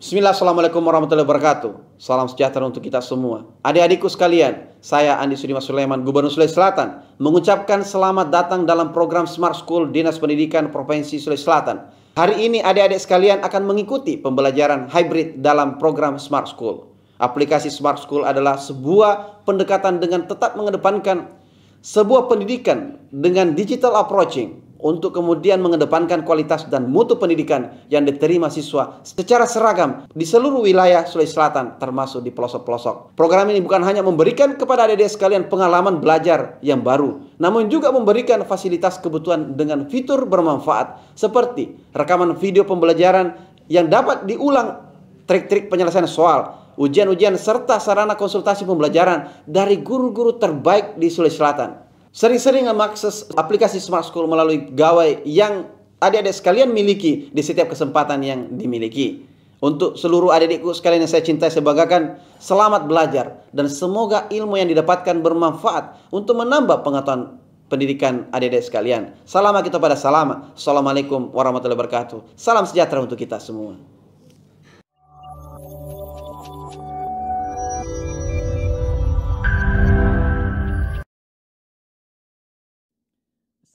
Bismillah, Assalamualaikum warahmatullahi wabarakatuh. Salam sejahtera untuk kita semua. Adik-adikku sekalian, saya Andi Sudimas Sulaiman, Gubernur Sulawesi Selatan, mengucapkan selamat datang dalam program Smart School Dinas Pendidikan Provinsi Sulawesi Selatan. Hari ini adik-adik sekalian akan mengikuti pembelajaran hybrid dalam program Smart School. Aplikasi Smart School adalah sebuah pendekatan dengan tetap mengedepankan sebuah pendidikan dengan digital approaching, untuk kemudian mengedepankan kualitas dan mutu pendidikan yang diterima siswa secara seragam di seluruh wilayah Sulawesi Selatan, termasuk di pelosok-pelosok. Program ini bukan hanya memberikan kepada adik-adik sekalian pengalaman belajar yang baru, namun juga memberikan fasilitas kebutuhan dengan fitur bermanfaat seperti rekaman video pembelajaran yang dapat diulang, trik-trik penyelesaian soal, ujian-ujian, serta sarana konsultasi pembelajaran dari guru-guru terbaik di Sulawesi Selatan. Sering-sering mengakses aplikasi Smart School melalui gawai yang adik-adik sekalian miliki di setiap kesempatan yang dimiliki. Untuk seluruh adik-adikku sekalian yang saya cintai, saya banggakan, selamat belajar dan semoga ilmu yang didapatkan bermanfaat untuk menambah pengetahuan pendidikan adik-adik sekalian. Salam kita pada salam. Assalamualaikum warahmatullahi wabarakatuh. Salam sejahtera untuk kita semua.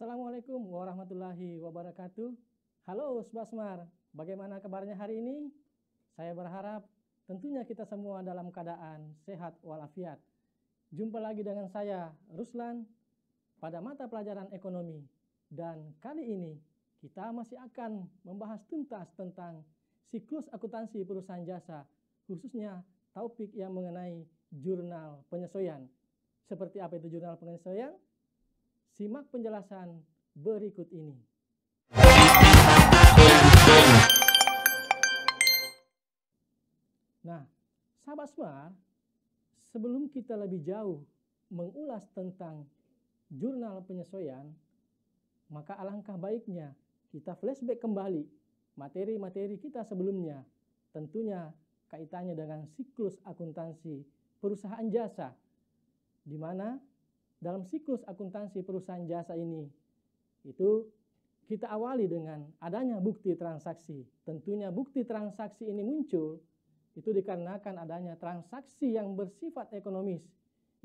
Assalamualaikum warahmatullahi wabarakatuh. Halo Sobat Smart, bagaimana kabarnya hari ini? Saya berharap tentunya kita semua dalam keadaan sehat walafiat. Jumpa lagi dengan saya, Ruslan, pada mata pelajaran ekonomi. Dan kali ini kita masih akan membahas tuntas tentang siklus akuntansi perusahaan jasa, khususnya topik yang mengenai jurnal penyesuaian. Seperti apa itu jurnal penyesuaian? Simak penjelasan berikut ini. Nah, sahabat Smart, sebelum kita lebih jauh mengulas tentang jurnal penyesuaian, maka alangkah baiknya kita flashback kembali materi-materi kita sebelumnya, tentunya kaitannya dengan siklus akuntansi perusahaan jasa, di mana dalam siklus akuntansi perusahaan jasa ini, itu kita awali dengan adanya bukti transaksi. Tentunya bukti transaksi ini muncul, itu dikarenakan adanya transaksi yang bersifat ekonomis,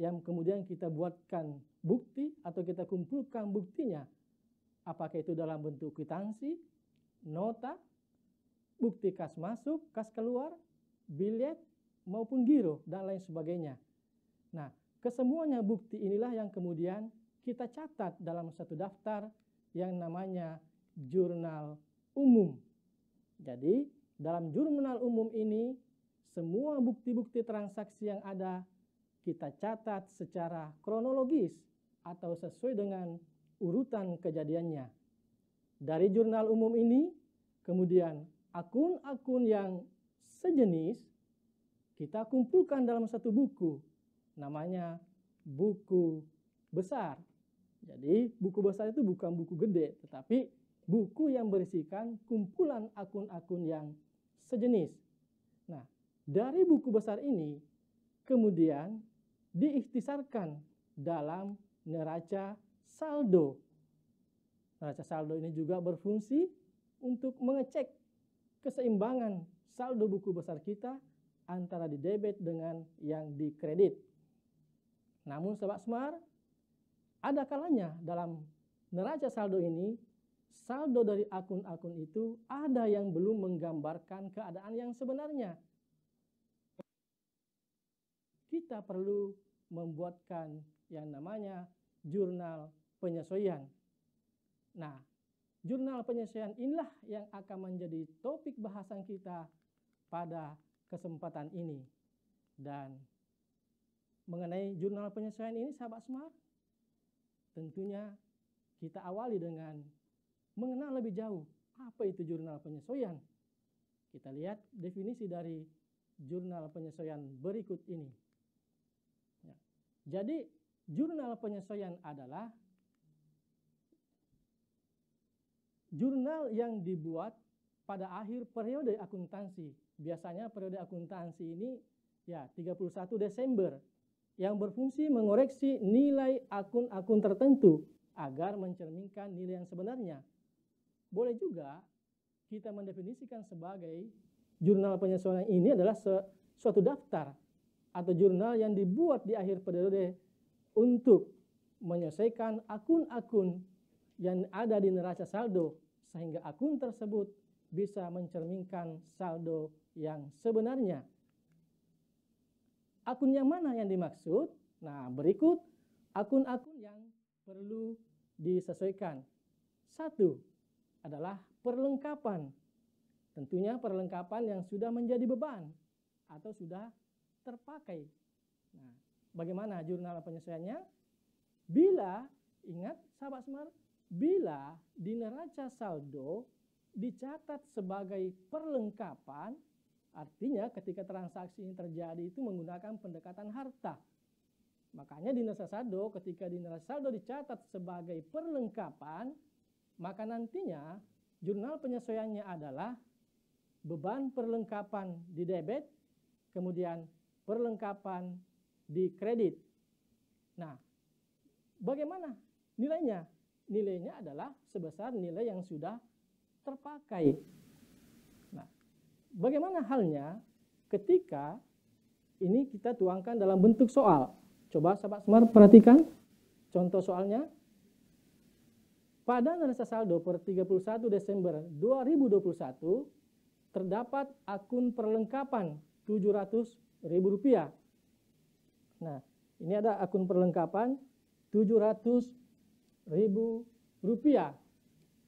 yang kemudian kita buatkan bukti atau kita kumpulkan buktinya. Apakah itu dalam bentuk kwitansi, nota, bukti kas masuk, kas keluar, bilet, maupun giro, dan lain sebagainya. Nah, kesemuanya bukti inilah yang kemudian kita catat dalam satu daftar yang namanya jurnal umum. Jadi dalam jurnal umum ini semua bukti-bukti transaksi yang ada kita catat secara kronologis atau sesuai dengan urutan kejadiannya. Dari jurnal umum ini kemudian akun-akun yang sejenis kita kumpulkan dalam satu buku, namanya buku besar. Jadi buku besar itu bukan buku gede, tetapi buku yang berisikan kumpulan akun-akun yang sejenis. Nah, dari buku besar ini kemudian diikhtisarkan dalam neraca saldo. Neraca saldo ini juga berfungsi untuk mengecek keseimbangan saldo buku besar kita antara di debit dengan yang di kredit. Namun Sobat Smart, ada kalanya dalam neraca saldo ini, saldo dari akun-akun itu ada yang belum menggambarkan keadaan yang sebenarnya. Kita perlu membuatkan yang namanya jurnal penyesuaian. Nah, jurnal penyesuaian inilah yang akan menjadi topik bahasan kita pada kesempatan ini. Dan mengenai jurnal penyesuaian ini, sahabat Smart, tentunya kita awali dengan mengenal lebih jauh apa itu jurnal penyesuaian. Kita lihat definisi dari jurnal penyesuaian berikut ini. Ya. Jadi jurnal penyesuaian adalah jurnal yang dibuat pada akhir periode akuntansi. Biasanya periode akuntansi ini 31 Desember. Yang berfungsi mengoreksi nilai akun-akun tertentu agar mencerminkan nilai yang sebenarnya. Boleh juga kita mendefinisikan sebagai jurnal penyesuaian ini adalah suatu daftar atau jurnal yang dibuat di akhir periode untuk menyelesaikan akun-akun yang ada di neraca saldo, sehingga akun tersebut bisa mencerminkan saldo yang sebenarnya. Akun yang mana yang dimaksud? Nah, berikut akun-akun yang perlu disesuaikan. 1 adalah perlengkapan. Tentunya perlengkapan yang sudah menjadi beban atau sudah terpakai. Nah, bagaimana jurnal penyesuaiannya? Bila, ingat sahabat Smart, bila di neraca saldo dicatat sebagai perlengkapan, artinya ketika transaksi ini terjadi itu menggunakan pendekatan harta. Makanya di neraca saldo, ketika di neraca saldo dicatat sebagai perlengkapan, maka nantinya jurnal penyesuaiannya adalah beban perlengkapan di debit, kemudian perlengkapan di kredit. Nah, bagaimana nilainya? Nilainya adalah sebesar nilai yang sudah terpakai. Nah, bagaimana halnya ketika ini kita tuangkan dalam bentuk soal? Coba sahabat Smart perhatikan contoh soalnya. Pada neraca saldo per 31 Desember 2021 terdapat akun perlengkapan Rp700.000. Nah, ini ada akun perlengkapan Rp700.000.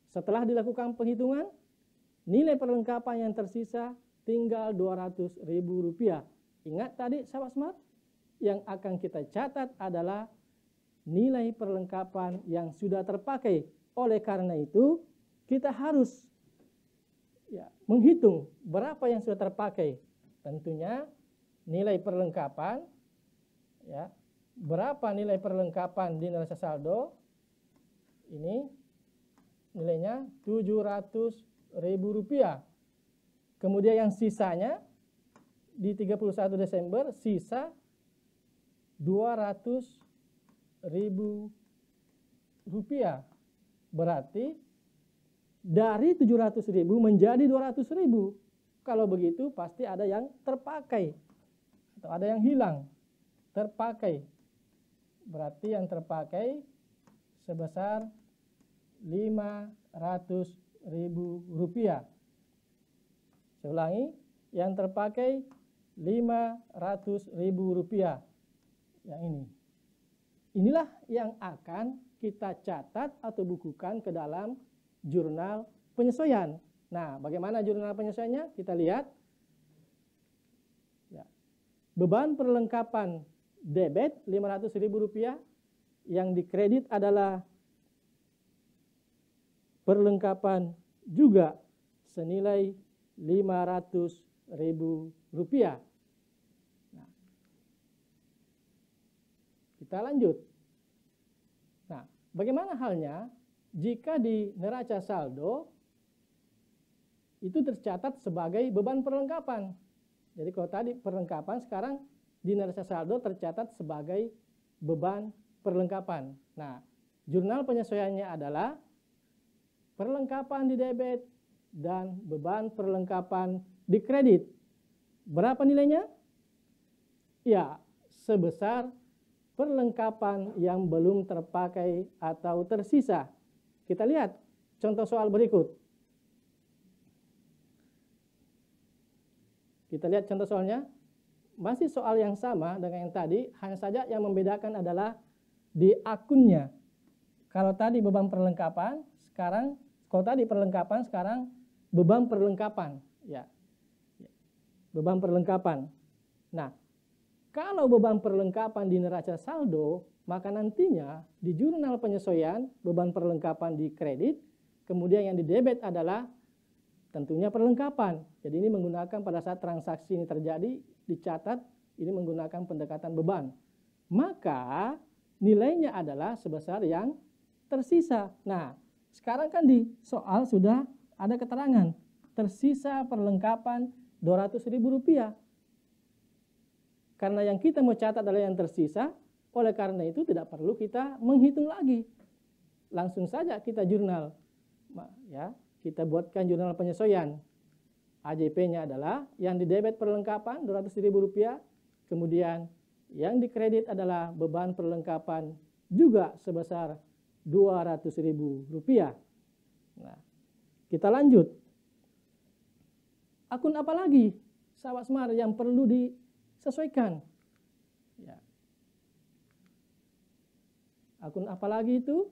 Setelah dilakukan penghitungan, nilai perlengkapan yang tersisa tinggal Rp200.000. Ingat tadi sahabat Smart, yang akan kita catat adalah nilai perlengkapan yang sudah terpakai. Oleh karena itu, kita harus menghitung berapa yang sudah terpakai. Tentunya nilai perlengkapan, berapa nilai perlengkapan di neraca saldo? Ini nilainya Rp700.000. Kemudian yang sisanya di 31 Desember sisa Rp200.000. Berarti dari 700.000 menjadi 200.000. Kalau begitu pasti ada yang terpakai atau ada yang hilang. Terpakai. Berarti yang terpakai sebesar Rp500.000. Saya ulangi, yang terpakai Rp500.000. Yang ini. Inilah yang akan kita catat atau bukukan ke dalam jurnal penyesuaian. Nah, bagaimana jurnal penyesuaiannya? Kita lihat. Beban perlengkapan debit Rp500.000, yang dikredit adalah perlengkapan juga senilai Rp500.000. Kita lanjut. Nah, bagaimana halnya jika di neraca saldo itu tercatat sebagai beban perlengkapan? Jadi kalau tadi perlengkapan, sekarang di neraca saldo tercatat sebagai beban perlengkapan. Nah, jurnal penyesuaiannya adalah perlengkapan di debit dan beban perlengkapan di kredit. Berapa nilainya? Ya, sebesar perlengkapan yang belum terpakai atau tersisa. Kita lihat contoh soal berikut. Kita lihat contoh soalnya. Masih soal yang sama dengan yang tadi, hanya saja yang membedakan adalah di akunnya. Kalau tadi beban perlengkapan, sekarang beban perlengkapan. Ya. Beban perlengkapan. Nah, kalau beban perlengkapan di neraca saldo, maka nantinya di jurnal penyesuaian beban perlengkapan di kredit, kemudian yang di debit adalah tentunya perlengkapan. Jadi ini menggunakan pada saat transaksi ini terjadi, dicatat, ini menggunakan pendekatan beban. Maka nilainya adalah sebesar yang tersisa. Nah, sekarang kan di soal sudah ada keterangan, tersisa perlengkapan Rp200.000. Karena yang kita mau catat adalah yang tersisa, oleh karena itu tidak perlu kita menghitung lagi. Langsung saja kita jurnal. Ya, kita buatkan jurnal penyesuaian. AJP-nya adalah yang di debit perlengkapan Rp200.000, kemudian yang dikredit adalah beban perlengkapan juga sebesar Rp200.000. Nah, kita lanjut. Akun apa lagi, sahabat Smart, yang perlu disesuaikan? Ya. Akun apa lagi itu?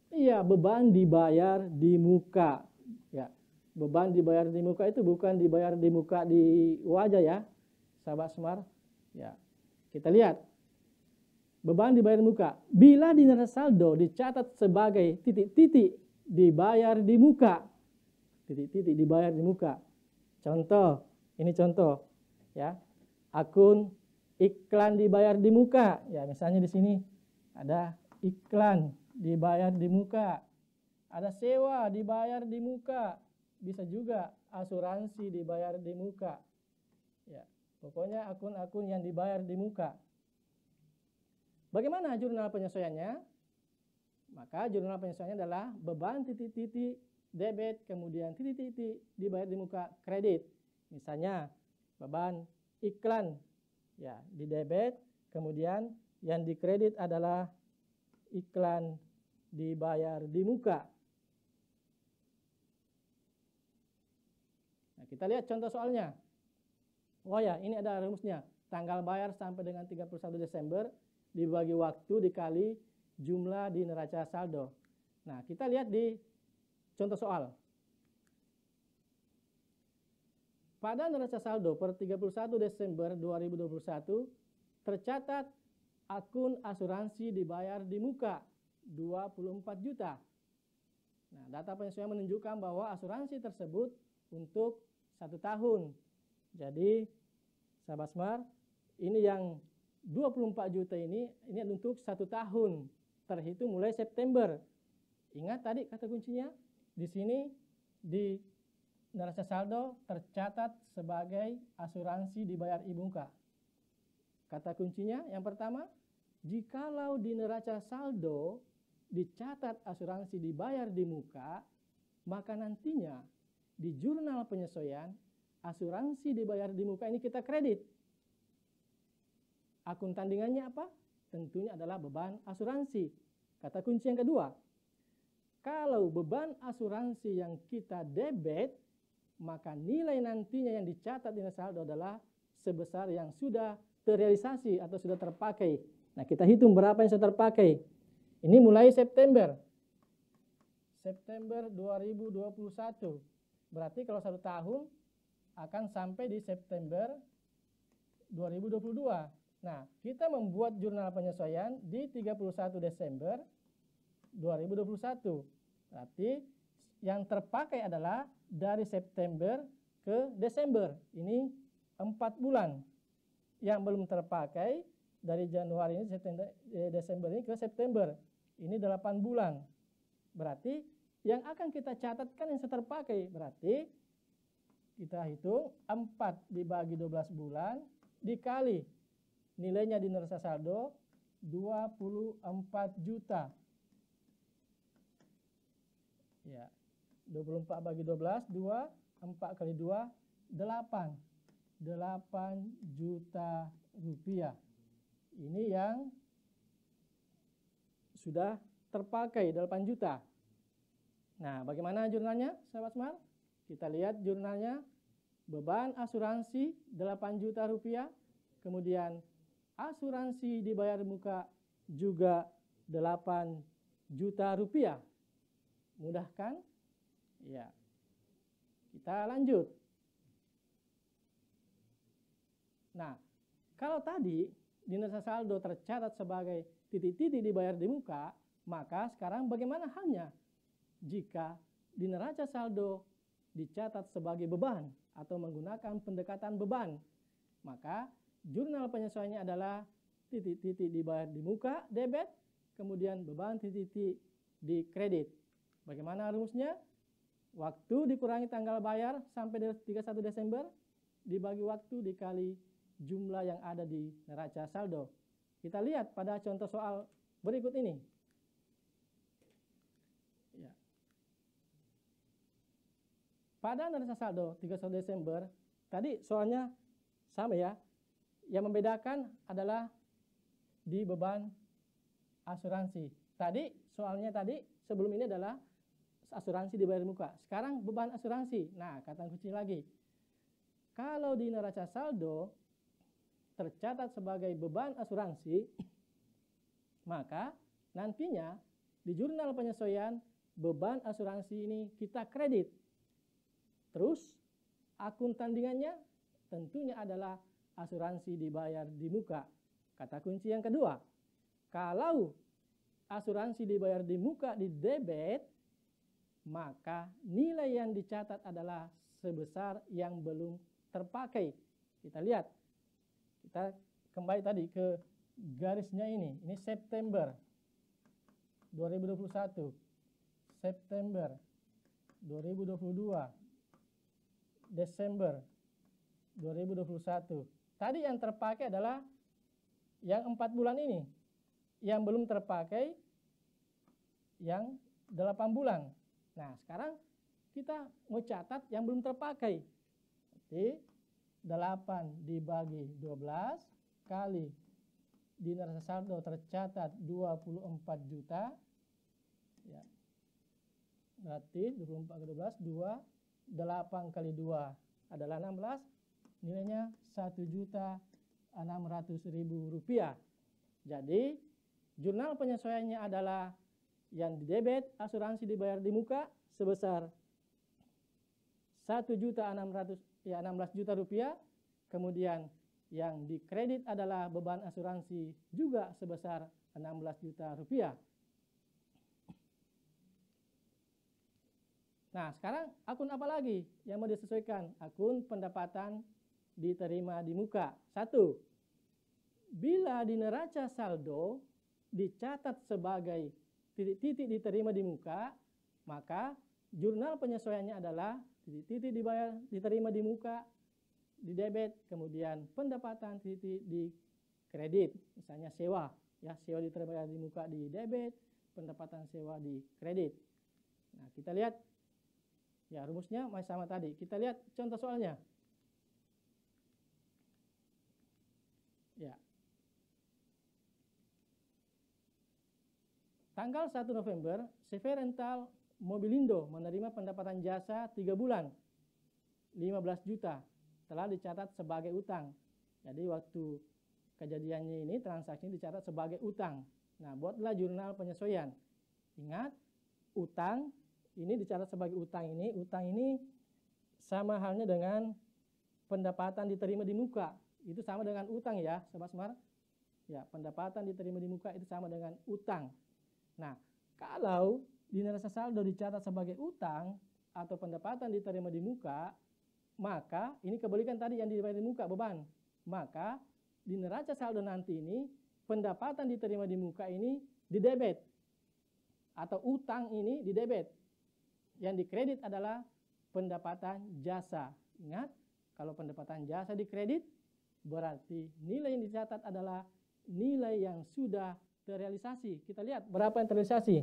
Iya, beban dibayar di muka. Ya, beban dibayar di muka itu bukan dibayar di muka di wajah ya, sahabat Smart. Ya, kita lihat. Beban dibayar di muka. Bila di neraca saldo dicatat sebagai titik-titik dibayar di muka. Titik-titik dibayar di muka. Contoh, ini contoh ya. Akun iklan dibayar di muka. Ya, misalnya di sini ada iklan dibayar di muka. Ada sewa dibayar di muka. Bisa juga asuransi dibayar di muka. Ya, pokoknya akun-akun yang dibayar di muka. Bagaimana jurnal penyesuaiannya? Maka jurnal penyesuaiannya adalah beban titik-titik debit, kemudian titik-titik dibayar di muka kredit. Misalnya beban iklan ya di debit, kemudian yang dikredit adalah iklan dibayar di muka. Nah, kita lihat contoh soalnya. Oh ya, ini ada rumusnya. Tanggal bayar sampai dengan 31 Desember dibagi waktu dikali jumlah di neraca saldo. Nah, kita lihat di contoh soal. Pada neraca saldo per 31 Desember 2021 tercatat akun asuransi dibayar di muka 24 juta. Nah, data penyesuaian menunjukkan bahwa asuransi tersebut untuk 1 tahun. Jadi, sahabat Smart, ini yang 24 juta ini untuk 1 tahun, terhitung mulai September. Ingat tadi kata kuncinya, di sini di neraca saldo tercatat sebagai asuransi dibayar di muka. Kata kuncinya yang pertama, jikalau di neraca saldo dicatat asuransi dibayar di muka, maka nantinya di jurnal penyesuaian asuransi dibayar di muka ini kita kredit. Akun tandingannya apa? Tentunya adalah beban asuransi. Kata kunci yang kedua, kalau beban asuransi yang kita debit, maka nilai nantinya yang dicatat di neraca saldo adalah sebesar yang sudah terrealisasi atau sudah terpakai. Nah, kita hitung berapa yang sudah terpakai. Ini mulai September 2021. Berarti kalau 1 tahun akan sampai di September 2022. Nah, kita membuat jurnal penyesuaian di 31 Desember 2021. Berarti yang terpakai adalah dari September ke Desember. Ini 4 bulan. Yang belum terpakai dari Januari ini, Desember ini ke September. Ini 8 bulan. Berarti yang akan kita catatkan yang terpakai. Berarti kita hitung 4 dibagi 12 bulan dikali nilainya di neraca saldo 24 juta. Ya, 24 bagi 12, 2, 4 kali 2, 8. 8 juta rupiah. Ini yang sudah terpakai 8 juta. Nah, bagaimana jurnalnya, sahabat Smart? Kita lihat jurnalnya. Beban asuransi 8 juta rupiah. Kemudian asuransi dibayar muka juga 8 juta rupiah. Mudah kan? Ya. Kita lanjut. Nah, kalau tadi di neraca saldo tercatat sebagai titik-titik dibayar di muka, maka sekarang bagaimana halnya jika di neraca saldo dicatat sebagai beban atau menggunakan pendekatan beban? Maka jurnal penyesuaiannya adalah titik-titik dibayar di muka, debit, kemudian beban titik-titik di kredit. Bagaimana rumusnya? Waktu dikurangi tanggal bayar sampai 31 Desember dibagi waktu dikali jumlah yang ada di neraca saldo. Kita lihat pada contoh soal berikut ini. Ya. pada neraca saldo 31 Desember, tadi soalnya sama ya. Yang membedakan adalah di beban asuransi. Tadi soalnya sebelum ini adalah asuransi dibayar di muka. Sekarang beban asuransi. Nah, kata kunci lagi. Kalau di neraca saldo tercatat sebagai beban asuransi, maka nantinya di jurnal penyesuaian beban asuransi ini kita kredit. Terus akun tandingannya tentunya adalah asuransi dibayar di muka. Kata kunci yang kedua, kalau asuransi dibayar di muka di debit, maka nilai yang dicatat adalah sebesar yang belum terpakai. Kita lihat, kita kembali tadi ke garisnya ini September 2021, September 2022, Desember 2021. Tadi yang terpakai adalah yang 4 bulan ini. Yang belum terpakai yang 8 bulan. Nah, sekarang kita mau catat yang belum terpakai. Jadi 8 dibagi 12 kali di neraca saldo tercatat 24 juta. Ya. Berarti 24 kali 12, 8 kali 2 adalah 16. Nilainya Rp1.600.000. Jadi jurnal penyesuaiannya adalah yang di debit asuransi dibayar di muka sebesar Rp1.600.000, kemudian yang dikredit adalah beban asuransi juga sebesar Rp16 juta. Nah, sekarang akun apa lagi yang mau disesuaikan? Akun pendapatan diterima di muka. 1. Bila di neraca saldo dicatat sebagai titik-titik diterima di muka, maka jurnal penyesuaiannya adalah titik-titik diterima di muka di debit, kemudian pendapatan titik di kredit. Misalnya sewa, ya, sewa diterima di muka di debit, pendapatan sewa di kredit. Nah, kita lihat ya rumusnya masih sama tadi. Kita lihat contoh soalnya. Ya. Tanggal 1 November, CV Rental Mobilindo menerima pendapatan jasa 3 bulan 15 juta telah dicatat sebagai utang. Jadi waktu kejadiannya ini transaksi dicatat sebagai utang. Nah, buatlah jurnal penyesuaian. Ingat, utang ini dicatat sebagai utang ini. Utang ini sama halnya dengan pendapatan diterima di muka. Itu sama dengan utang ya, Sobat Smart. Ya, pendapatan diterima di muka itu sama dengan utang. Nah, kalau di neraca saldo dicatat sebagai utang atau pendapatan diterima di muka, maka ini kebalikan tadi yang dibayar di muka beban. Maka di neraca saldo nanti ini pendapatan diterima di muka ini di debit atau utang ini di debit. Yang dikredit adalah pendapatan jasa. Ingat, kalau pendapatan jasa dikredit berarti nilai yang dicatat adalah nilai yang sudah terrealisasi. Kita lihat berapa yang terrealisasi.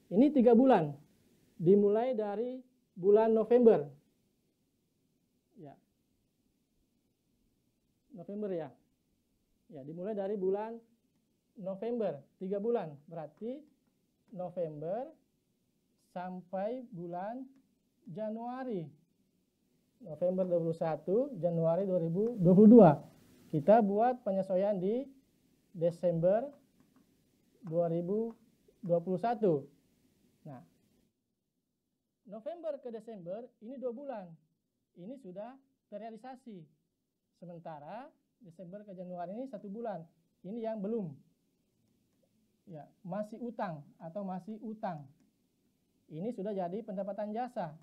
Ini 3 bulan. Dimulai dari bulan November. Ya. November ya. Ya, dimulai dari bulan November, 3 bulan. Berarti November sampai bulan Januari. November 21, Januari 2022. Kita buat penyesuaian di Desember 2021. Nah, November ke Desember ini 2 bulan. Ini sudah terrealisasi. Sementara Desember ke Januari ini 1 bulan. Ini yang belum. Ya, masih utang atau masih utang. Ini sudah jadi pendapatan jasa.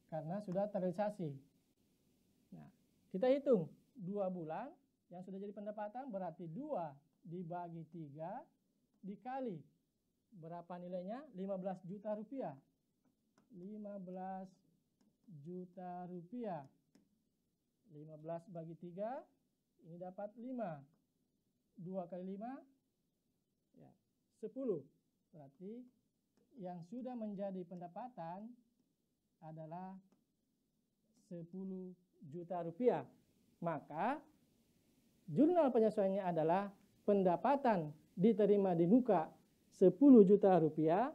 Karena sudah terrealisasi. Nah, kita hitung 2 bulan yang sudah jadi pendapatan berarti 2 dibagi 3 dikali berapa nilainya? 15 juta rupiah. 15 juta rupiah. 15 bagi 3 ini dapat 5. 2 kali 5 ya 10. Berarti yang sudah menjadi pendapatan adalah 10 juta rupiah. Maka jurnal penyesuaiannya adalah pendapatan diterima di muka 10 juta rupiah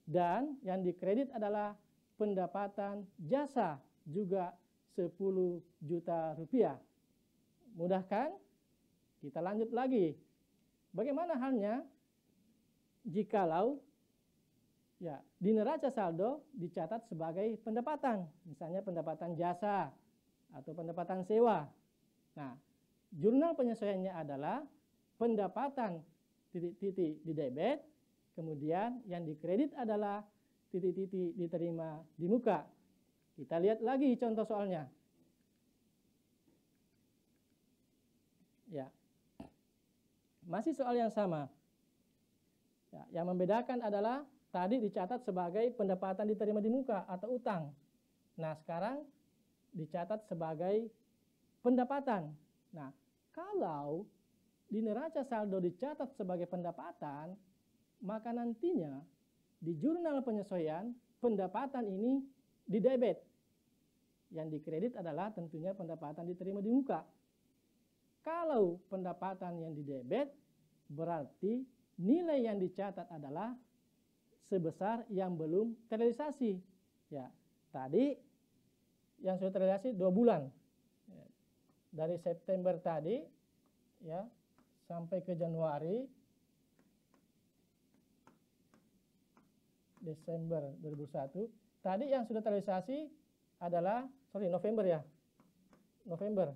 dan yang dikredit adalah pendapatan jasa juga 10 juta rupiah. Mudah kan? Kita lanjut lagi. Bagaimana halnya jikalau ya, di neraca saldo dicatat sebagai pendapatan, misalnya pendapatan jasa atau pendapatan sewa. Nah, jurnal penyesuaiannya adalah pendapatan titik-titik di debit, kemudian yang dikredit adalah titik-titik diterima di muka. Kita lihat lagi contoh soalnya. Ya, masih soal yang sama. Ya, yang membedakan adalah tadi dicatat sebagai pendapatan diterima di muka atau utang. Nah, sekarang dicatat sebagai pendapatan. Nah, kalau di neraca saldo dicatat sebagai pendapatan, maka nantinya di jurnal penyesuaian pendapatan ini di debit. Yang dikredit adalah tentunya pendapatan diterima di muka. Kalau pendapatan yang di debit, berarti nilai yang dicatat adalah sebesar yang belum terrealisasi. Ya, tadi yang sudah terrealisasi 2 bulan. Ya, dari September tadi ya sampai ke Januari, Desember 2021. Tadi yang sudah terrealisasi adalah November ya. November.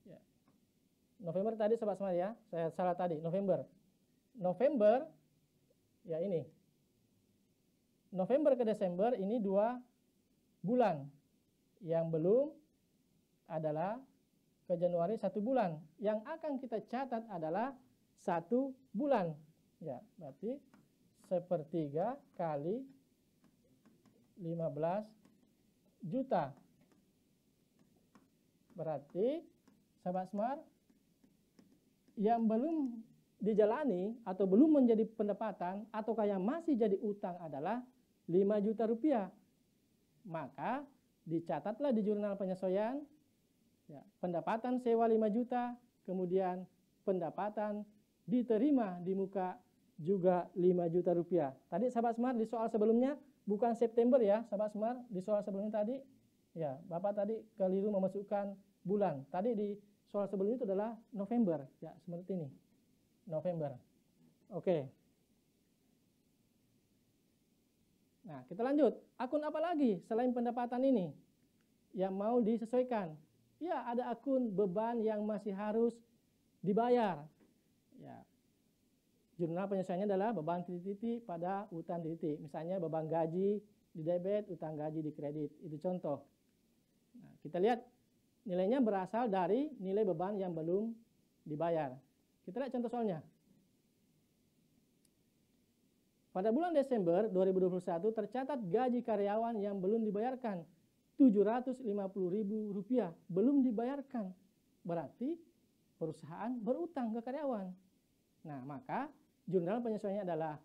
Ya. November tadi Sobat Smart ya. Saya salah tadi, November. November ya ini. November ke Desember ini 2 bulan. Yang belum adalah ke Januari 1 bulan. Yang akan kita catat adalah 1 bulan. Ya, berarti 1/3 kali 15 juta. Berarti Sobat Smart yang belum dijalani atau belum menjadi pendapatan ataukah yang masih jadi utang adalah 5 juta rupiah. Maka dicatatlah di jurnal penyesuaian ya, pendapatan sewa 5 juta, kemudian pendapatan diterima di muka juga 5 juta rupiah. Tadi Sobat Smart di soal sebelumnya bukan September ya, Sobat Smart di soal sebelumnya tadi ya, Bapak tadi keliru memasukkan bulan. Tadi di soal sebelumnya itu adalah November ya, seperti ini. November. Oke. Nah, kita lanjut. Akun apa lagi selain pendapatan ini yang mau disesuaikan? Ya, ada akun beban yang masih harus dibayar. Ya. Jurnal penyesuaiannya adalah beban titik-titik pada utang titik. Misalnya beban gaji di debit, utang gaji di kredit. Itu contoh. Nah, kita lihat nilainya berasal dari nilai beban yang belum dibayar. Kita lihat contoh soalnya. Pada bulan Desember 2021 tercatat gaji karyawan yang belum dibayarkan Rp750.000 belum dibayarkan. Berarti perusahaan berutang ke karyawan. Nah, maka jurnal penyesuaiannya adalah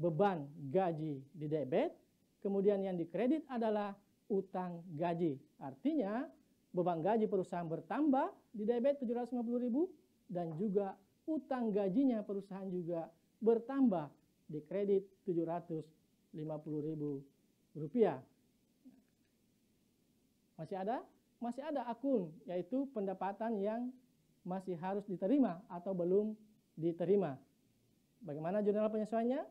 beban gaji di debit, kemudian yang dikredit adalah utang gaji. Artinya beban gaji perusahaan bertambah di debit 750.000 dan juga utang gajinya perusahaan juga bertambah di kredit Rp750.000. Masih ada akun yaitu pendapatan yang masih harus diterima atau belum diterima. Bagaimana jurnal penyesuaiannya?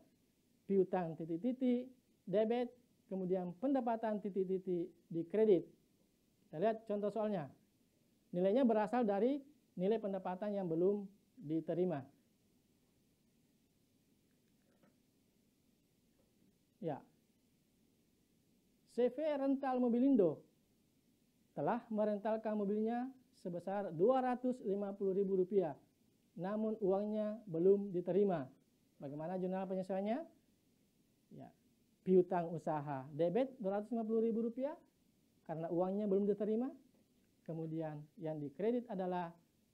Piutang titik-titik, debit, kemudian pendapatan titik-titik di kredit. Kita lihat contoh soalnya. Nilainya berasal dari nilai pendapatan yang belum diterima. Ya. CV rental Mobilindo telah merentalkan mobilnya sebesar Rp250.000, namun uangnya belum diterima. Bagaimana jurnal penyesuaiannya? Ya, piutang usaha debit Rp250.000 karena uangnya belum diterima. Kemudian yang dikredit adalah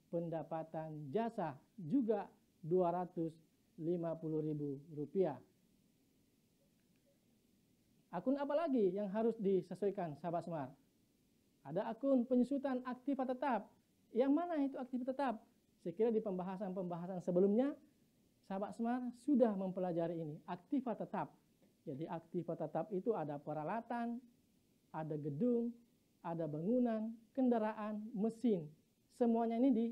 pendapatan jasa juga Rp250.000. Akun apa lagi yang harus disesuaikan, sahabat Semar? Ada akun penyusutan aktiva tetap. Yang mana itu aktiva tetap? Sekira di pembahasan-pembahasan sebelumnya, sahabat Semar sudah mempelajari ini, aktiva tetap. Jadi aktiva tetap itu ada peralatan, ada gedung, ada bangunan, kendaraan, mesin. Semuanya ini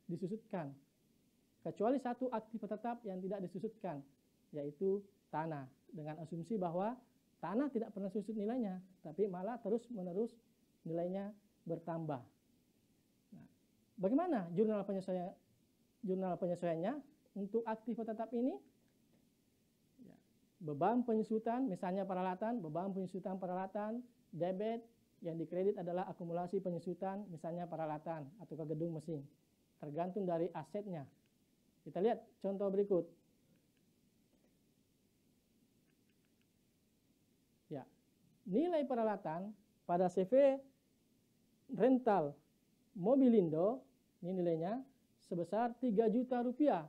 disusutkan. Kecuali satu aktiva tetap yang tidak disusutkan, yaitu tanah. Dengan asumsi bahwa tanah tidak pernah susut nilainya, tapi malah terus-menerus nilainya bertambah. Nah, bagaimana jurnal penyesuaiannya untuk aktiva tetap ini? Beban penyusutan, misalnya peralatan, beban penyusutan peralatan, debit, yang dikredit adalah akumulasi penyusutan, misalnya peralatan atau ke gedung mesin. Tergantung dari asetnya. Kita lihat contoh berikut. Ya, nilai peralatan pada CV rental Mobilindo, ini nilainya sebesar 3 juta rupiah.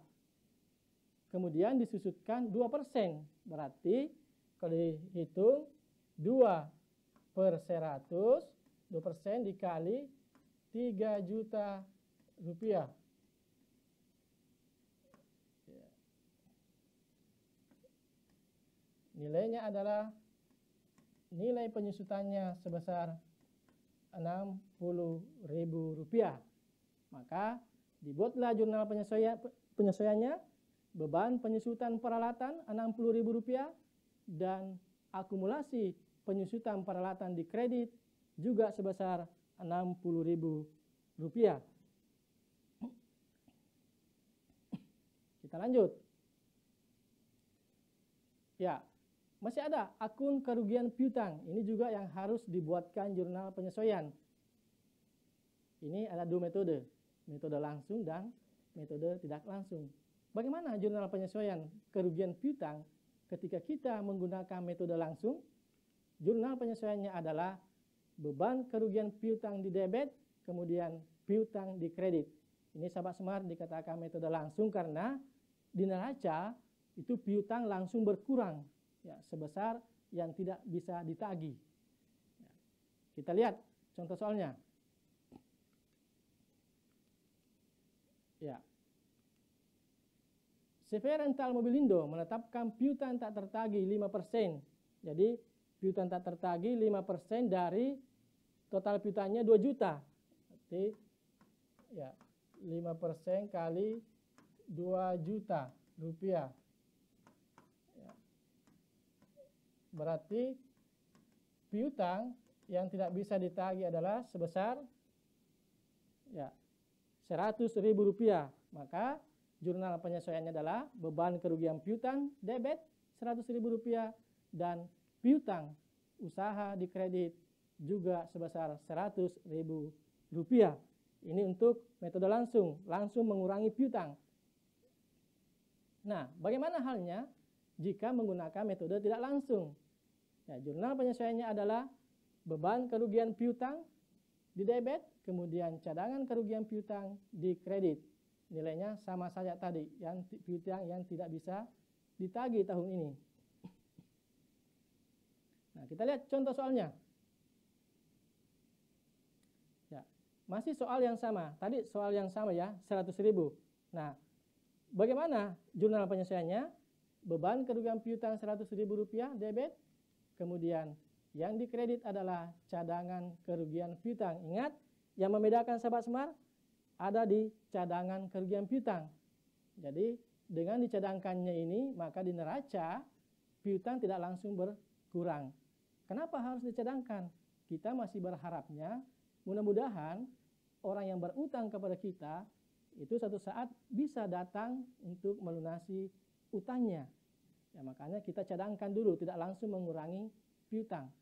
Kemudian disusutkan 2%. Berarti kalau dihitung 2/100, 2% dikali 3 juta rupiah. Nilainya adalah nilai penyusutannya sebesar Rp60.000. Maka dibuatlah jurnal penyesuaiannya, beban penyusutan peralatan Rp60.000 dan akumulasi penyusutan peralatan di kredit juga sebesar Rp60.000. Kita lanjut. Ya, masih ada akun kerugian piutang. Ini juga yang harus dibuatkan jurnal penyesuaian. Ini ada dua metode, metode langsung dan metode tidak langsung. Bagaimana jurnal penyesuaian kerugian piutang ketika kita menggunakan metode langsung? Jurnal penyesuaiannya adalah beban kerugian piutang di debit, kemudian piutang di kredit. Ini sahabat Semar dikatakan metode langsung karena di neraca itu piutang langsung berkurang ya, sebesar yang tidak bisa ditagih. Ya. Kita lihat contoh soalnya. Ya. CV rental Mobilindo menetapkan piutang tak tertagih 5%. Jadi piutang tak tertagih 5% dari total piutangnya 2 juta. Berarti ya 5% kali 2 juta rupiah. Ya. Berarti piutang yang tidak bisa ditagih adalah sebesar ya Rp100.000. Maka jurnal penyesuaiannya adalah beban kerugian piutang debit Rp100.000 dan piutang usaha di kredit juga sebesar Rp100.000. Ini untuk metode langsung mengurangi piutang. Nah, bagaimana halnya jika menggunakan metode tidak langsung? Ya, jurnal penyesuaiannya adalah beban kerugian piutang di debit, kemudian cadangan kerugian piutang di kredit. Nilainya sama saja tadi, yang piutang yang tidak bisa ditagih tahun ini. Nah, kita lihat contoh soalnya. Ya, masih soal yang sama. Tadi soal yang sama ya, 100.000. Nah, bagaimana jurnal penyesuaiannya? Beban kerugian piutang Rp100.000 debit, kemudian yang dikredit adalah cadangan kerugian piutang. Ingat, yang membedakan sahabat Semar ada di cadangan kerugian piutang. Jadi dengan dicadangkannya ini, maka di neraca piutang tidak langsung berkurang. Kenapa harus dicadangkan? Kita masih berharapnya mudah-mudahan orang yang berutang kepada kita itu suatu saat bisa datang untuk melunasi utangnya. Ya, makanya kita cadangkan dulu, tidak langsung mengurangi piutang.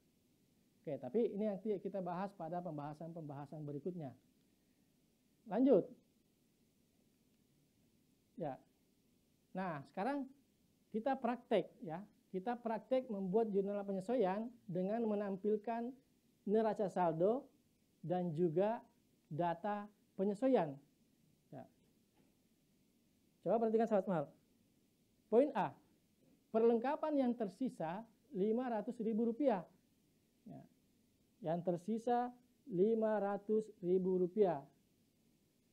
Oke, tapi ini nanti kita bahas pada pembahasan-pembahasan berikutnya. Lanjut. Ya. Nah, sekarang kita praktek ya. Kita praktek membuat jurnal penyesuaian dengan menampilkan neraca saldo dan juga data penyesuaian. Ya. Coba perhatikan sahabat Semar. Poin A. Perlengkapan yang tersisa Rp500.000. Ya. Yang tersisa Rp500.000.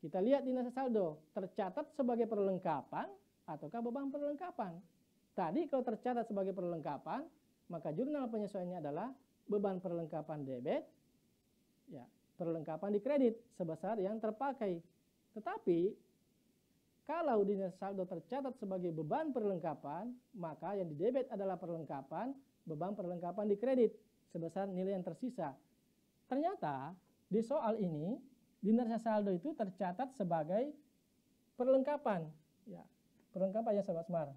Kita lihat di neraca saldo, tercatat sebagai perlengkapan ataukah beban perlengkapan. Tadi kalau tercatat sebagai perlengkapan, maka jurnal penyesuaiannya adalah beban perlengkapan debit, ya, perlengkapan di kredit sebesar yang terpakai. Tetapi kalau di neraca saldo tercatat sebagai beban perlengkapan, maka yang di debit adalah perlengkapan, beban perlengkapan di kredit sebesar nilai yang tersisa. Ternyata di soal ini di neraca saldo itu tercatat sebagai perlengkapan, ya, perlengkapan ya sahabat Smart.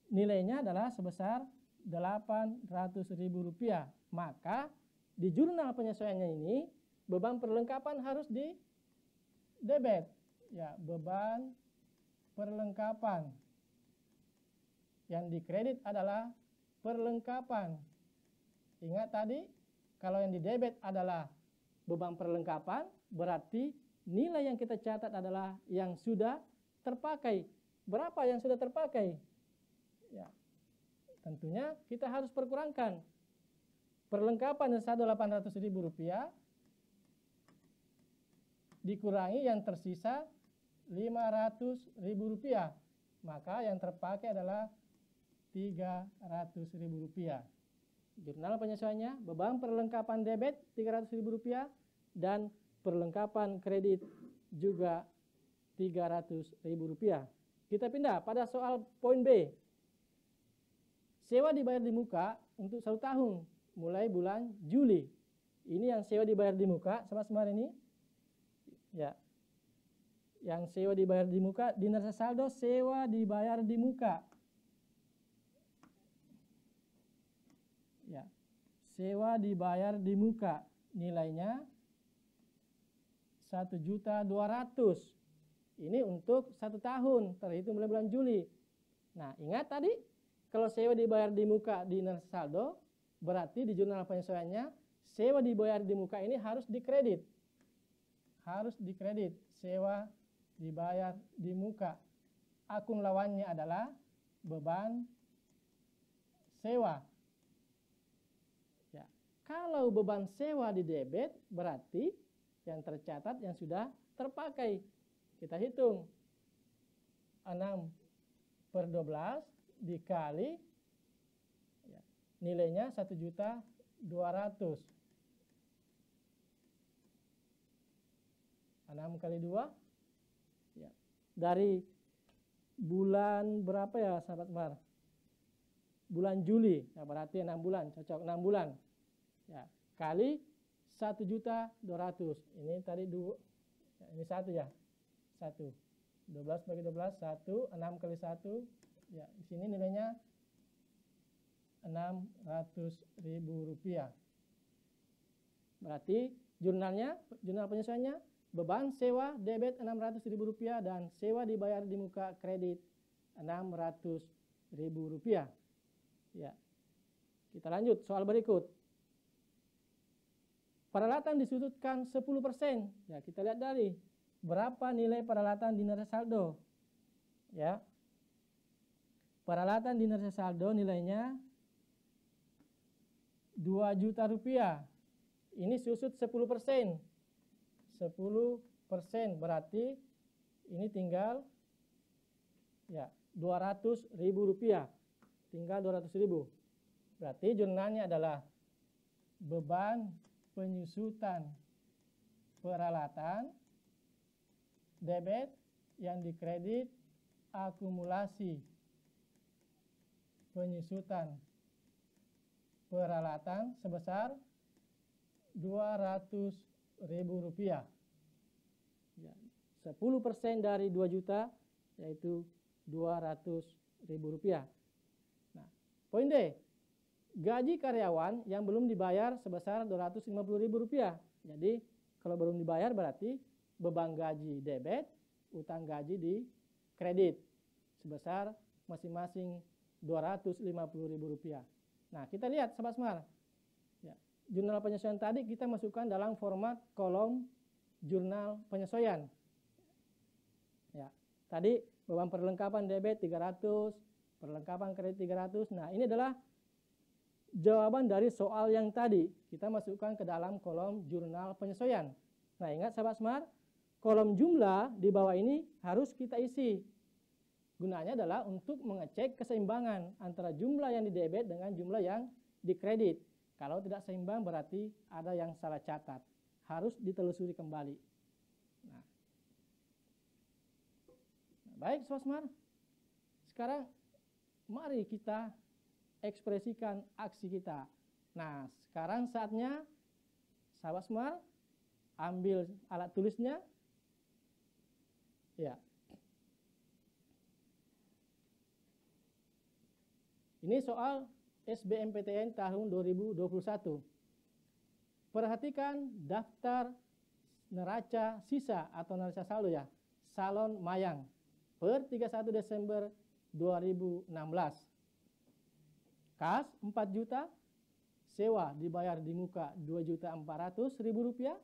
Nilainya adalah sebesar Rp800.000. Maka di jurnal penyesuaiannya ini beban perlengkapan harus di debit, ya, beban perlengkapan. Yang di kredit adalah perlengkapan. Ingat tadi, kalau yang di debit adalah beban perlengkapan, berarti nilai yang kita catat adalah yang sudah terpakai. Berapa yang sudah terpakai? Ya, tentunya kita harus perkurangkan. Perlengkapan yang saldo Rp800.000 dikurangi yang tersisa Rp500.000. Maka yang terpakai adalah Rp300.000. Jurnal penyesuaiannya beban perlengkapan debit Rp300.000 dan perlengkapan kredit juga Rp300.000. Kita pindah pada soal poin B. Sewa dibayar di muka untuk 1 tahun mulai bulan Juli. Ini yang sewa dibayar di muka, sahabat Smart ini. Ya. Yang sewa dibayar di muka di neraca saldo sewa dibayar di muka. Ya. Sewa dibayar di muka nilainya 1.200.000. Ini untuk 1 tahun terhitung mulai bulan Juli. Nah, ingat tadi kalau sewa dibayar di muka di neraca saldo, berarti di jurnal penyesuaiannya sewa dibayar di muka ini harus dikredit. Harus dikredit, sewa dibayar di muka. Akun lawannya adalah beban sewa. Ya. Kalau beban sewa di debit, berarti yang tercatat yang sudah terpakai. Kita hitung 6/12 dikali, ya, nilainya 1.200.000. 6 kali 2, ya. Dari bulan berapa ya sahabat Smart? Bulan Juli, ya, berarti 6 bulan, cocok 6 bulan. Ya, kali 1.200.000. Ini tadi 2, ya, ini 1 ya. 1. 12 bagi 12, 1, 6 kali 1, ya, di sini nilainya Rp600.000. Berarti jurnal penyesuaiannya beban sewa debit Rp600.000 dan sewa dibayar di muka kredit Rp600.000. Ya. Kita lanjut soal berikut. Peralatan disudutkan 10%. Ya, kita lihat dari berapa nilai peralatan di neraca saldo. Ya. Peralatan di neraca saldo nilainya Rp2 juta. Ini susut 10%. 10% berarti ini tinggal, ya, Rp200.000. Tinggal Rp200.000. Berarti jurnalnya adalah beban penyusutan peralatan debit yang dikredit akumulasi penyusutan peralatan sebesar Rp200.000. Ya, 10% dari 2 juta yaitu Rp200.000. Nah, poin D. Gaji karyawan yang belum dibayar sebesar Rp250.000. Jadi kalau belum dibayar berarti beban gaji debit, utang gaji di kredit sebesar masing-masing Rp250.000. Nah, kita lihat sahabat Smart. Ya, jurnal penyesuaian tadi kita masukkan dalam format kolom jurnal penyesuaian. Ya, tadi beban perlengkapan debit 300, perlengkapan kredit 300. Nah, ini adalah jawaban dari soal yang tadi. Kita masukkan ke dalam kolom jurnal penyesuaian. Nah, ingat sahabat Smart, kolom jumlah di bawah ini harus kita isi. Gunanya adalah untuk mengecek keseimbangan antara jumlah yang didebit dengan jumlah yang dikredit. Kalau tidak seimbang berarti ada yang salah catat. Harus ditelusuri kembali. Nah, baik Sobat Smart. Sekarang mari kita ekspresikan aksi kita. Nah, sekarang saatnya sahabat Smart ambil alat tulisnya. Ya. Ini soal SBMPTN tahun 2021. Perhatikan daftar neraca sisa atau neraca saldo ya, Salon Mayang per 31 Desember 2016. Kas 4 juta, sewa dibayar di muka Rp2.400.000,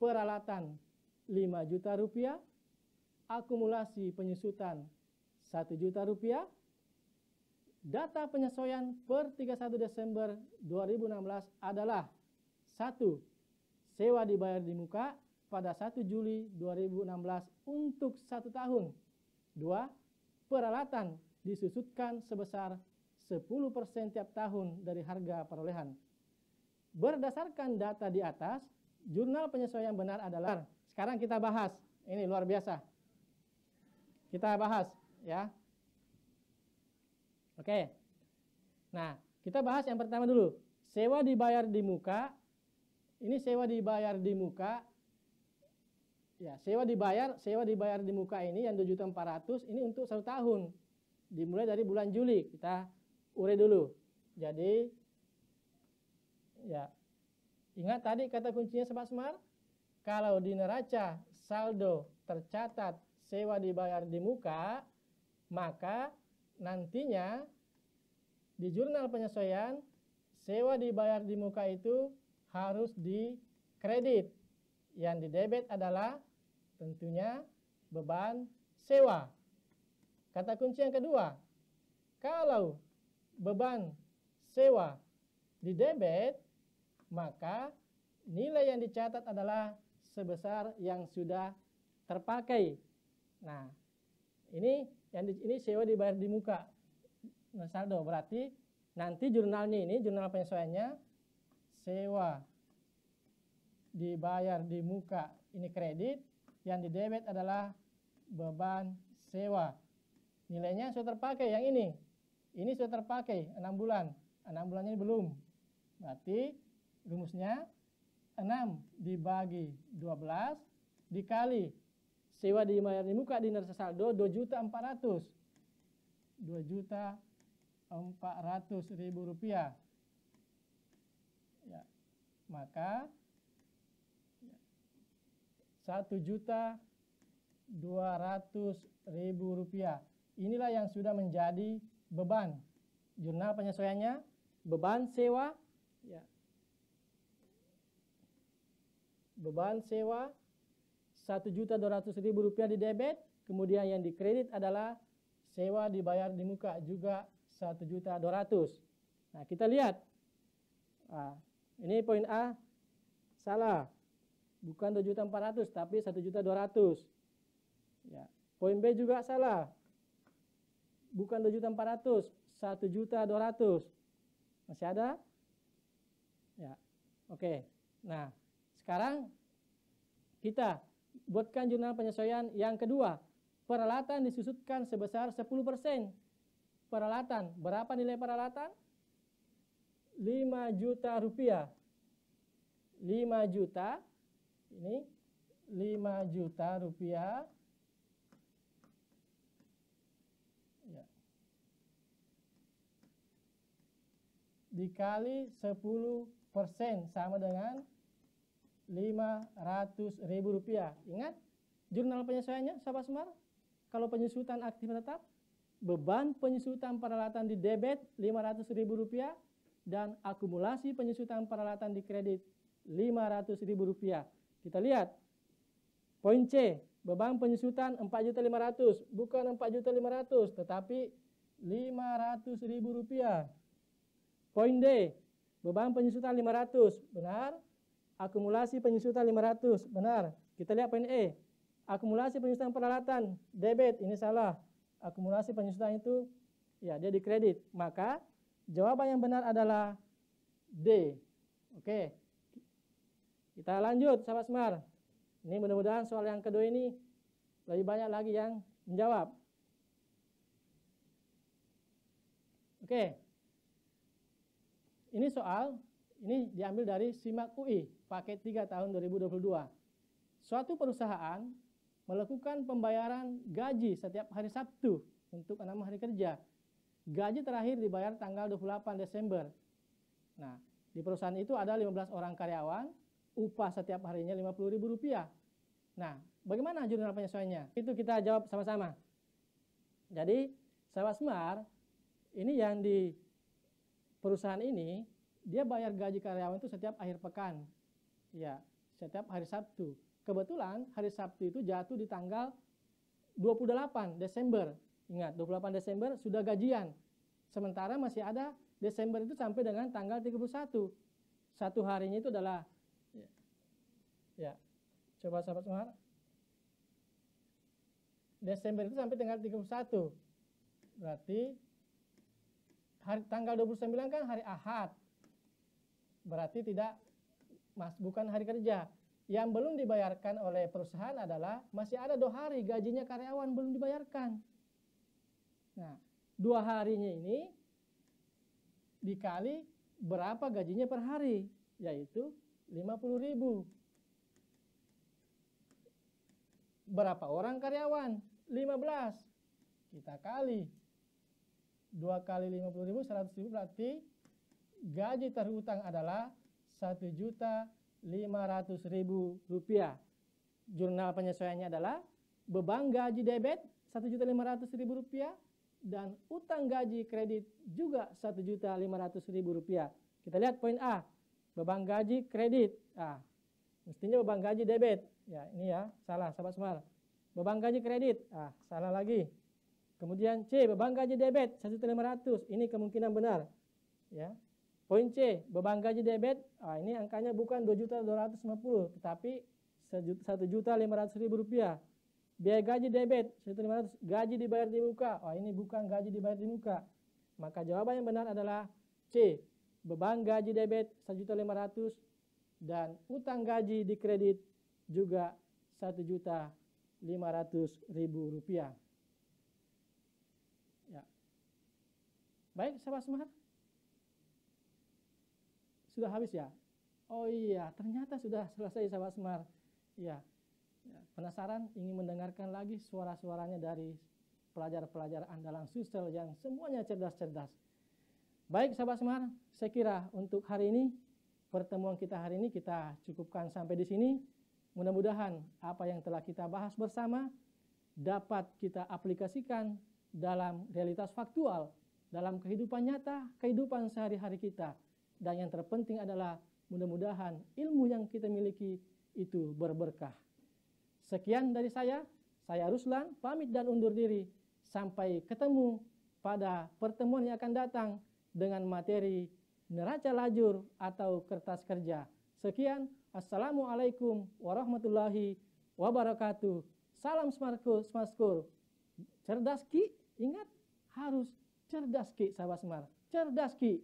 peralatan Rp5 juta, akumulasi penyusutan Rp1 juta, data penyesuaian per 31 Desember 2016 adalah 1. Sewa dibayar di muka pada 1 Juli 2016 untuk 1 tahun. 2. Peralatan disusutkan sebesar 10% tiap tahun dari harga perolehan. Berdasarkan data di atas, jurnal penyesuaian benar adalah, sekarang kita bahas, ini luar biasa. Kita bahas ya. Oke. Nah, kita bahas yang pertama dulu. Sewa dibayar di muka. Ini sewa dibayar di muka. Ya, sewa dibayar di muka ini yang Rp2.400.000 ini untuk 1 tahun. Dimulai dari bulan Juli. Kita urai dulu. Jadi ya, ingat tadi kata kuncinya Sobat Smart. Kalau di neraca saldo tercatat sewa dibayar di muka, maka nantinya di jurnal penyesuaian sewa dibayar di muka itu harus dikredit. Yang didebit adalah tentunya beban sewa. Kata kunci yang kedua, kalau beban sewa didebit, maka nilai yang dicatat adalah sebesar yang sudah terpakai. Nah, ini sewa dibayar di muka saldo, berarti nanti jurnalnya ini, jurnal penyesuaiannya sewa dibayar di muka ini kredit, yang didebit adalah beban sewa. Nilainya sudah terpakai yang ini sudah terpakai 6 bulan, 6 bulan ini belum. Berarti rumusnya 6 dibagi 12 dikali sewa dibayar di muka di neraca saldo Rp2.400.000. Rp2.400.000. Ya, maka Rp1.200.000. Inilah yang sudah menjadi beban. Jurnal penyesuaiannya beban sewa, ya. Beban sewa Rp1.200.000 di debit, kemudian yang dikredit adalah sewa dibayar di muka juga Rp1.200.000. Nah, kita lihat. Nah, ini poin A salah. Bukan Rp2.400.000 tapi Rp1.200.000. Ya. Poin B juga salah. Bukan Rp2.400.000, Rp1.200.000. Masih ada? Ya. Oke. Nah, sekarang kita buatkan jurnal penyesuaian yang kedua. Peralatan disusutkan sebesar 10%. Peralatan, berapa nilai peralatan? Rp5 juta. 5 juta. Ini Rp5 juta. Ya. Dikali 10% sama dengan Rp500.000. Ingat jurnal penyesuaiannya sahabat Smart. Kalau penyusutan aktif tetap, beban penyusutan peralatan di debit Rp500.000 dan akumulasi penyusutan peralatan di kredit Rp500.000. Kita lihat poin C, beban penyusutan Rp4.500.000, bukan Rp4.500.000 tetapi Rp500.000. Poin D, beban penyusutan 500, benar. Akumulasi penyusutan 500, benar. Kita lihat poin E, akumulasi penyusutan peralatan, debit, ini salah. Akumulasi penyusutan itu, ya dia dikredit. Maka jawaban yang benar adalah D. Oke, kita lanjut sahabat Semar. Ini mudah-mudahan soal yang kedua ini lebih banyak lagi yang menjawab. Oke, ini soal, ini diambil dari SIMAK UI, paket 3 tahun 2022. Suatu perusahaan melakukan pembayaran gaji setiap hari Sabtu untuk 6 hari kerja. Gaji terakhir dibayar tanggal 28 Desember. Nah, di perusahaan itu ada 15 orang karyawan, upah setiap harinya Rp50.000. Nah, bagaimana jurnal penyesuaiannya? Itu kita jawab sama-sama. Jadi, sahabat Semar, ini yang di perusahaan ini, dia bayar gaji karyawan itu setiap akhir pekan. Ya, setiap hari Sabtu. Kebetulan hari Sabtu itu jatuh di tanggal 28 Desember. Ingat, 28 Desember sudah gajian. Sementara masih ada Desember itu sampai dengan tanggal 31. Satu harinya itu adalah, ya, coba sahabat Semar. Desember itu sampai tanggal 31. Berarti tanggal 29 kan hari Ahad. Berarti bukan hari kerja. Yang belum dibayarkan oleh perusahaan adalah masih ada 2 hari gajinya karyawan belum dibayarkan. Nah, 2 harinya ini dikali berapa gajinya per hari, yaitu Rp50.000. Berapa orang karyawan? 15. Kita kali 2 kali 50.000, 100.000, berarti gaji terhutang adalah Rp1.500.000. Jurnal penyesuaiannya adalah beban gaji debit Rp1.500.000 dan utang gaji kredit juga Rp1.500.000. Kita lihat poin A, beban gaji kredit. Mestinya beban gaji debit. Ya, ini ya, salah sahabat Semar. Beban gaji kredit, salah lagi. Kemudian C, beban gaji debit Rp1.500.000. Ini kemungkinan benar. Ya. Poin C, beban gaji debit, ini angkanya bukan Rp2.250.000, tetapi Rp1.500.000. Biaya gaji debit Rp1.500.000, gaji dibayar di muka. Ini bukan gaji dibayar di muka. Maka jawaban yang benar adalah C, beban gaji debit Rp1.500.000 dan utang gaji di kredit juga Rp1.500.000. Ya. Baik, sahabat Semar. Sudah habis ya? Oh iya, ternyata sudah selesai sahabat Semar. Ya. Penasaran ingin mendengarkan lagi suara-suaranya dari pelajar-pelajar andalan Sulsel yang semuanya cerdas-cerdas. Baik sahabat Semar, saya kira untuk hari ini, pertemuan kita hari ini kita cukupkan sampai di sini. Mudah-mudahan apa yang telah kita bahas bersama dapat kita aplikasikan dalam realitas faktual, dalam kehidupan nyata, kehidupan sehari-hari kita. Dan yang terpenting adalah mudah-mudahan ilmu yang kita miliki itu berberkah. Sekian dari saya Ruslan, pamit dan undur diri. Sampai ketemu pada pertemuan yang akan datang dengan materi neraca lajur atau kertas kerja. Sekian, Assalamualaikum warahmatullahi wabarakatuh. Salam Smart School. Cerdas Ki, ingat harus cerdas Ki, sahabat Semar. Cerdas Ki.